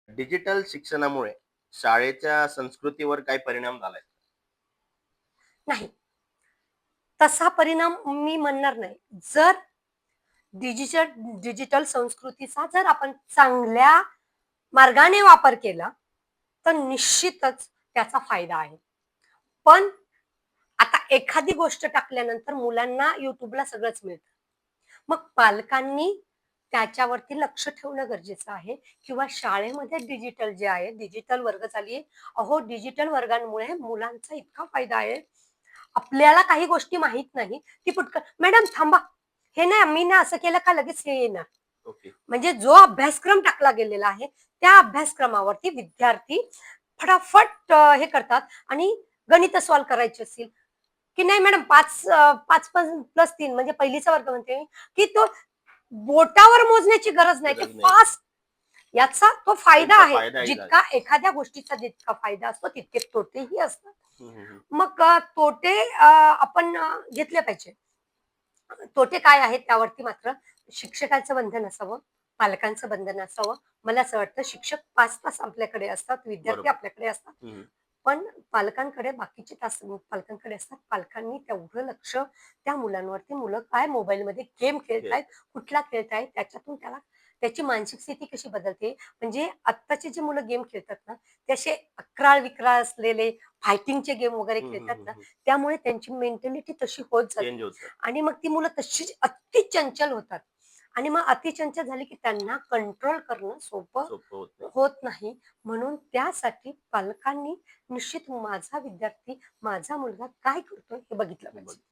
Digital शिक्षणामुळे शाळेच्या संस्कृतीवर काय परिणाम झालाय? नाही. तसा परिणाम मी म्हणणार नाही. जर डिजिटल डिजिटल संस्कृतीचा जर आपण चांगल्या मार्गाने वापर केला, तर निश्चितच त्याचा फायदा आहे. पण आता एखादी गोष्ट टाकल्यानंतर मुलांना YouTubeला सगळंच मिळतं. मग पालकांनी त्याच्यावरती लक्ष ठेवणं गरजेचं आहे किंवा शाळेमध्ये डिजिटल जे आहे, डिजिटल वर्ग चालली आहे. अहो, डिजिटल वर्गांमुळे मुलांचा इतका फायदा आहे. आपल्याला काही गोष्टी माहीत नाही, ती पटकन "मॅडम थांबा, हे नाही मी ना असं केलं का लगेच हे येणार." ओके. म्हणजे जो अभ्यासक्रम टाकला गेलेला आहे, त्या अभ्यासक्रमावरती विद्यार्थी फटाफट हे करतात आणि गणितं सॉल्व्ह करायची असतील, की नाही मॅडम 5 प्लस 3 म्हणजे पहिलीचा वर्ग म्हणते मी, की तो बोटावर मोजण्याची गरज नाही. ते गरज नाही. फास्ट याचा तो फायदा त्यांचा आहे. फायदाही झाला. जितका एखाद्या गोष्टीचा जितका फायदा असतो, तितके तोटेही असतात. हं, हं, हं. मग तोटे आपण घेतले पाहिजे. तोटे काय आहेत त्यावरती मात्र शिक्षकाचं बंधन असावं, पालकांचं बंधन असावं. मला असं वाटतं शिक्षक 5 तास आपल्याकडे असतात, विद्यार्थी बरोबर. आपल्याकडे असतात. हं, हं. पण पालकांकडे बाकीचे तास पालकांकडे असतात. पालकांनी तेवढं लक्ष त्या मुलांवरती मुलं काय मोबाईलमध्ये गेम हे खेळतायत, कुठला खेळतायत त्याच्यातून त्याला त्याची मानसिक स्थिती कशी बदलते. म्हणजे आत्ताची जी मुलं गेम खेळतात ना, ते असे अक्राळ-विक्राळ असलेले फायटिंगचे गेम वगैरे हं, हं, खेळतात हं, ना, हं. त्यामुळे त्यांची मेंटॅलिटी तशी होत चेंज जाते होतं. आणि मग ती मुलं तशीच अतिचंचल होतात आणि मग अतिचंचल झाली की त्यांना कंट्रोल करणं सोपं सोपं होत नाही. होत नाही. म्हणून त्यासाठी पालकांनी निश्चित माझा विद्यार्थी, माझा मुलगा काय करतोय हे बघितलं हे बघ. पाहिजे.